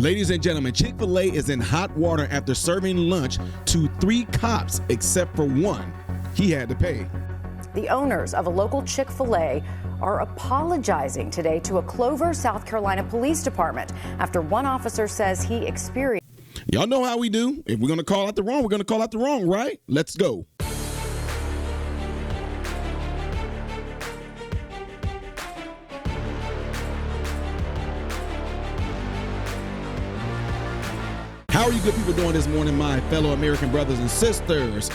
Ladies and gentlemen, Chick-Fil-A is in hot water after serving lunch to 3 cops, except for one. He had to pay. The owners of a local Chick-Fil-A are apologizing today to a Clover, South Carolina police department after one officer says he experienced. Y'all know how we do. If we're going to call out the wrong, we're going to call out the wrong, right? Let's go. How are you good people doing this morning, my fellow American brothers and sisters?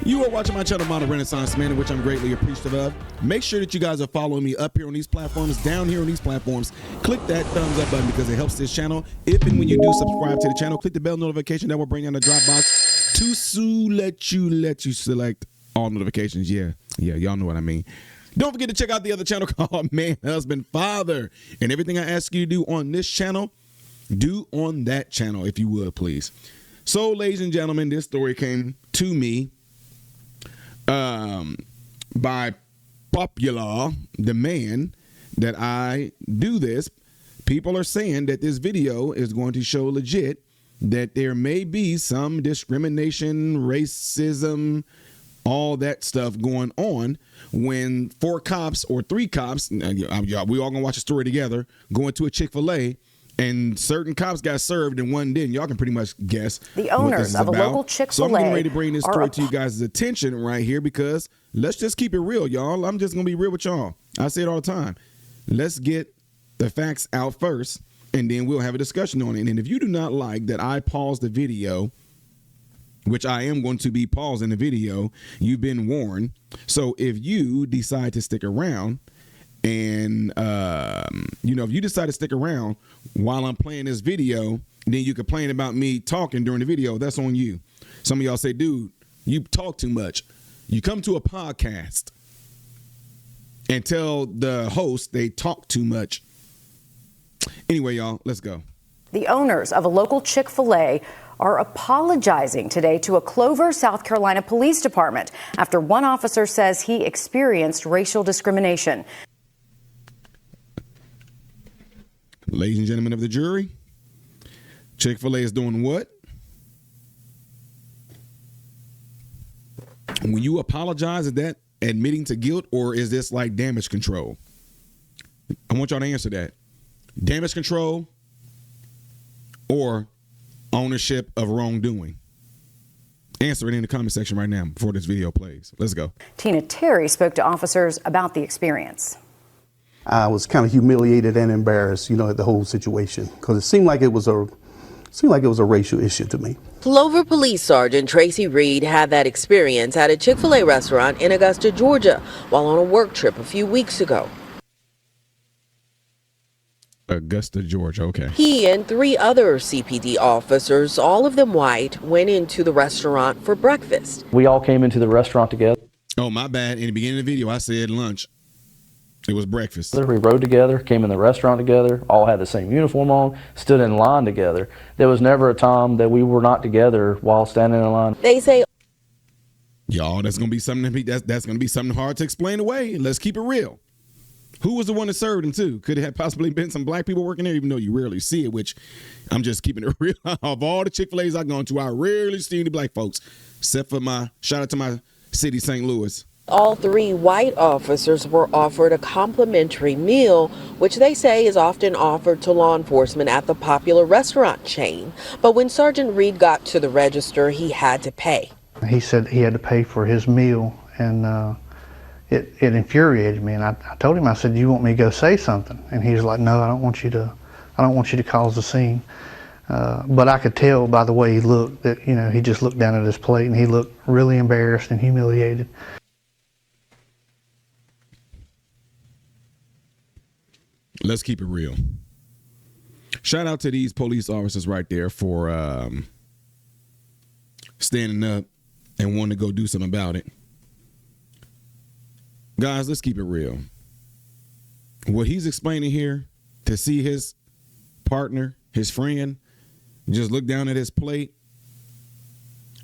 You are watching my channel, Modern Renaissance Man, which I'm greatly appreciative of. Make sure that you guys are following me up here on these platforms, down here on these platforms. Click that thumbs up button because it helps this channel. If and when you do subscribe to the channel, click the bell notification that will bring down the drop box to let you select all notifications. Yeah, y'all know what I mean. Don't forget to check out the other channel called Man, Husband, Father. And everything I ask you to do on this channel, do on that channel, if you would, please. So, ladies and gentlemen, this story came to me by Popular, the man that I do this. People are saying that this video is going to show legit that there may be some discrimination, racism, all that stuff going on when 4 cops or 3 cops, we all gonna watch a story together, go into a Chick-Fil-A and certain cops got served and one didn't. Y'all can pretty much guess. The owners of a local Chick-Fil-A. So I'm getting ready to bring this story to you guys' attention right here because let's just keep it real, y'all. I'm just going to be real with y'all. I say it all the time. Let's get the facts out first and then we'll have a discussion on it. And if you do not like that I pause the video, which I am going to be pausing the video, you've been warned. So if you decide to stick around, and, if you decide to stick around while I'm playing this video, then you complain about me talking during the video. That's on you. Some of y'all say, dude, you talk too much. You come to a podcast and tell the host they talk too much. Anyway, y'all, let's go. The owners of a local Chick-Fil-A are apologizing today to a Clover, South Carolina police department after one officer says he experienced racial discrimination. Ladies and gentlemen of the jury, Chick-fil-A is doing what? When you apologize, is that admitting to guilt or is this like damage control? I want y'all to answer that. Damage control or ownership of wrongdoing? Answer it in the comment section right now before this video plays. Let's go. Tina Terry spoke to officers about the experience. I was kind of humiliated and embarrassed, at the whole situation, because it seemed like it was a racial issue to me. Clover Police Sergeant Tracy Reed had that experience at a Chick-fil-A restaurant in Augusta, Georgia, while on a work trip a few weeks ago. Augusta, Georgia, okay. He and 3 other CPD officers, all of them white, went into the restaurant for breakfast. We all came into the restaurant together. Oh, my bad. In the beginning of the video, I said lunch. It was breakfast. We rode together, came in the restaurant together, all had the same uniform on, stood in line together. There was never a time that we were not together while standing in line. They say, y'all, that's gonna be something that's gonna be something hard to explain away. Let's keep it real. Who was the one that served him too? Could it have possibly been some black people working there, even though you rarely see it, which I'm just keeping it real. Of all the Chick-fil-A's I've gone to, I rarely see any black folks, except for shout out to my city, St. Louis. All 3 white officers were offered a complimentary meal, which they say is often offered to law enforcement at the popular restaurant chain. But when Sergeant Reed got to the register, he had to pay. He said he had to pay for his meal, and it infuriated me. And I told him, I said, "You want me to go say something?" And he's like, "No, I don't want you to cause a scene." But I could tell by the way he looked that he just looked down at his plate and he looked really embarrassed and humiliated. Let's keep it real. Shout out to these police officers right there for standing up and wanting to go do something about it. Guys, let's keep it real. What he's explaining here, to see his partner, his friend, just look down at his plate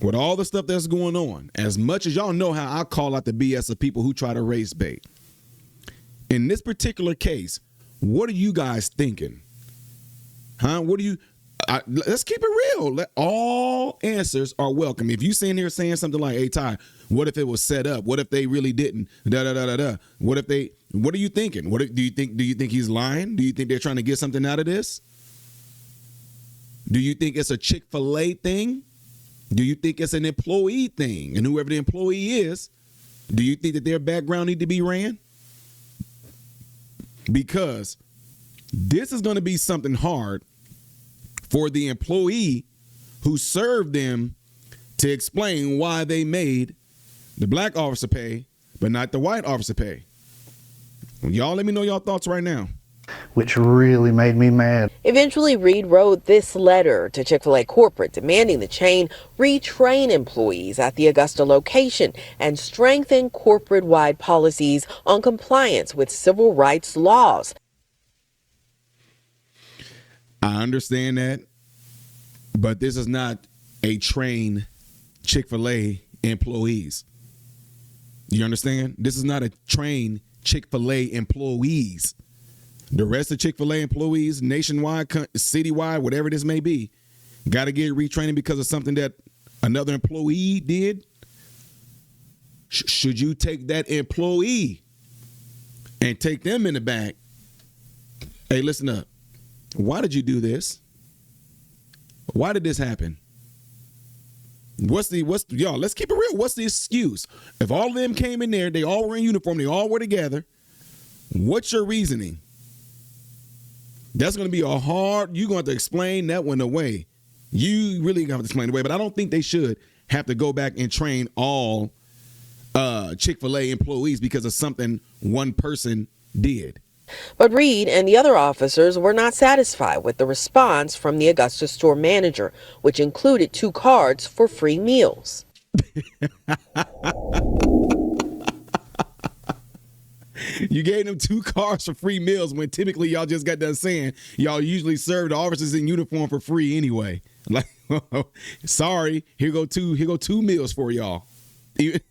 with all the stuff that's going on, as much as y'all know how I call out the BS of people who try to race bait. In this particular case, what are you guys thinking? Huh? What do you, let's keep it real. All answers are welcome. If you sitting here saying something like, "Hey Ty, what if it was set up? What if they really didn't? Da da da da da. What are you thinking? Do you think he's lying? Do you think they're trying to get something out of this? Do you think it's a Chick-fil-A thing? Do you think it's an employee thing? And whoever the employee is, do you think that their background need to be ran? Because this is going to be something hard for the employee who served them to explain why they made the black officer pay, but not the white officer pay. Y'all let me know your thoughts right now. which really made me mad. Eventually, Reed wrote this letter to Chick-fil-A corporate demanding the chain retrain employees at the Augusta location and strengthen corporate-wide policies on compliance with civil rights laws. I understand that, but this is not a train Chick-fil-A employees. You understand? This is not a train Chick-fil-A employees. The rest of Chick-fil-A employees, nationwide, citywide, whatever this may be, got to get retraining because of something that another employee did. Should you take that employee and take them in the back? Hey, listen up. Why did you do this? Why did this happen? Y'all, let's keep it real. What's the excuse? If all of them came in there, they all were in uniform, they all were together, what's your reasoning? That's going to be you're going to have to explain that one away. You really have to explain it away, but I don't think they should have to go back and train all Chick-fil-A employees because of something one person did. But Reed and the other officers were not satisfied with the response from the Augusta store manager, which included 2 cards for free meals. You gave them 2 cards for free meals when typically y'all just got done saying y'all usually serve the officers in uniform for free anyway. Like, sorry, here go 2 meals for y'all. They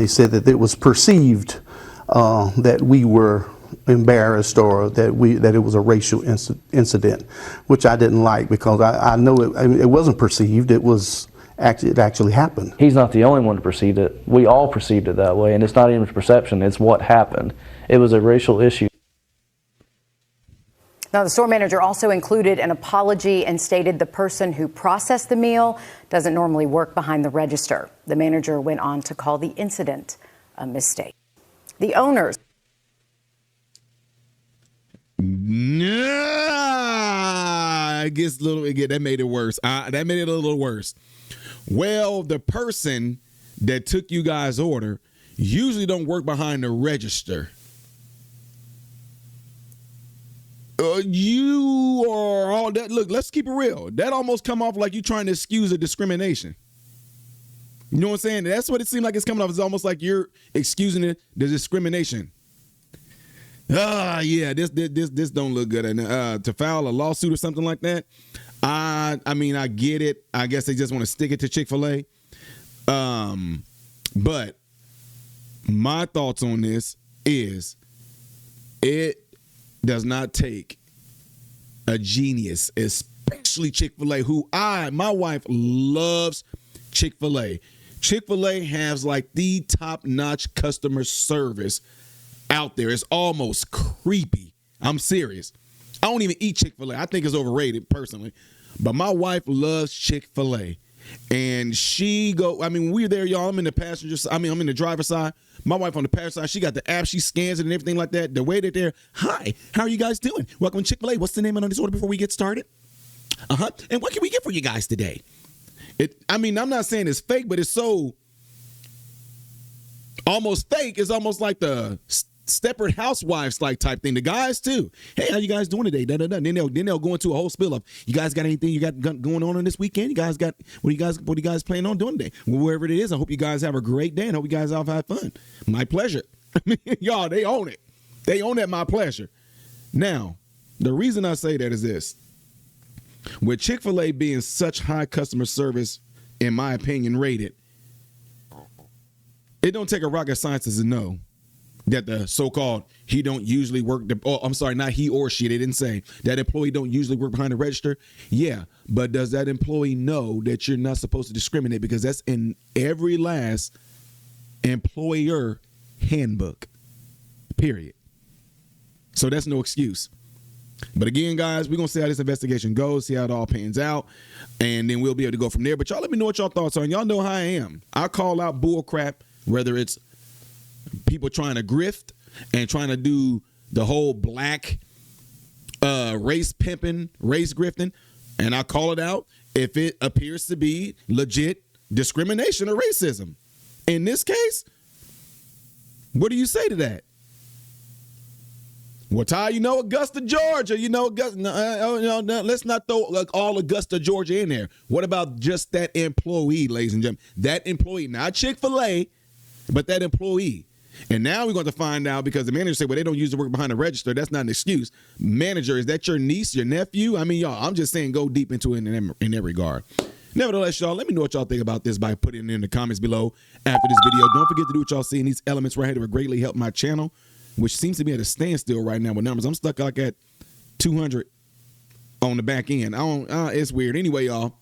said that it was perceived that we were embarrassed or that it was a racial incident, which I didn't like because I know it wasn't perceived. It actually happened. He's not the only one to perceive it. We all perceived it that way, and it's not even perception, it's what happened. It was a racial issue. Now, the store manager also included an apology and stated the person who processed the meal doesn't normally work behind the register. The manager went on to call the incident a mistake. The owners. Nah, that made it worse. That made it a little worse. Well, the person that took you guys' order usually don't work behind the register. You are all that. Look, let's keep it real. That almost come off like you trying to excuse a discrimination. You know what I'm saying? That's what it seemed like it's coming off. It's almost like you're excusing the discrimination. Yeah, this don't look good. And to file a lawsuit or something like that, I mean, I get it. I guess they just want to stick it to Chick-fil-A. But my thoughts on this is it does not take a genius, especially Chick-fil-A, my wife loves Chick-fil-A. Chick-fil-A has like the top-notch customer service out there. It's almost creepy. I'm serious. I don't even eat Chick-fil-A. I think it's overrated personally. But my wife loves Chick-fil-A. And we're there, y'all. I'm in the driver's side. My wife on the passenger side, she got the app, she scans it and everything like that. The way that they're, hi, how are you guys doing? Welcome to Chick-fil-A. What's the name on this order before we get started? And what can we get for you guys today? I'm not saying it's fake, but it's so almost fake. It's almost like the Stepford Housewives like type thing. The guys too. Hey, how you guys doing today? Da, da, da. Then they'll go into a whole spill of, you guys got anything you got going on this weekend? You guys got what do you guys plan on doing today? Well, wherever it is, I hope you guys have a great day and hope you guys all have fun. My pleasure. Y'all, they own it. They own it. My pleasure. Now, the reason I say that is this: with Chick-fil-A being such high customer service, in my opinion, rated, it don't take a rocket scientist to know that the so-called he don't usually work not he or she, they didn't say that employee don't usually work behind the register. Yeah, but does that employee know that you're not supposed to discriminate? Because that's in every last employer handbook, period. So that's no excuse. But again, guys, we're going to see how this investigation goes, see how it all pans out, and then we'll be able to go from there. But y'all let me know what y'all thoughts are. And y'all know how I am. I call out bull crap, whether it's people trying to grift and trying to do the whole black race pimping, race grifting, and I call it out if it appears to be legit discrimination or racism. In this case, what do you say to that? Well, Ty, Augusta, Georgia, let's not throw all Augusta, Georgia in there. What about just that employee, ladies and gentlemen? That employee, not Chick-Fil-A, but that employee. And now we're going to find out, because the manager said, well, they don't usually work behind the register. That's not an excuse. Manager, is that your niece, your nephew? I mean, y'all, I'm just saying go deep into it in that regard. Nevertheless, y'all, let me know what y'all think about this by putting it in the comments below after this video. Don't forget to do what y'all see in these elements right here that would greatly help my channel, which seems to be at a standstill right now with numbers. I'm stuck like at 200 on the back end. It's weird. Anyway, y'all,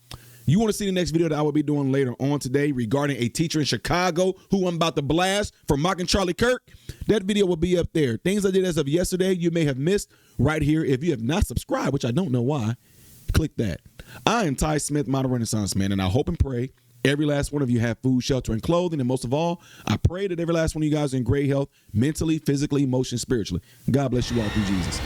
you want to see the next video that I will be doing later on today regarding a teacher in Chicago who I'm about to blast for mocking Charlie Kirk? That video will be up there. Things I did as of yesterday you may have missed right here. If you have not subscribed, which I don't know why, click that. I am Ty Smith, Modern Renaissance Man, and I hope and pray every last one of you have food, shelter, and clothing. And most of all, I pray that every last one of you guys are in great health, mentally, physically, emotionally, spiritually. God bless you all through Jesus.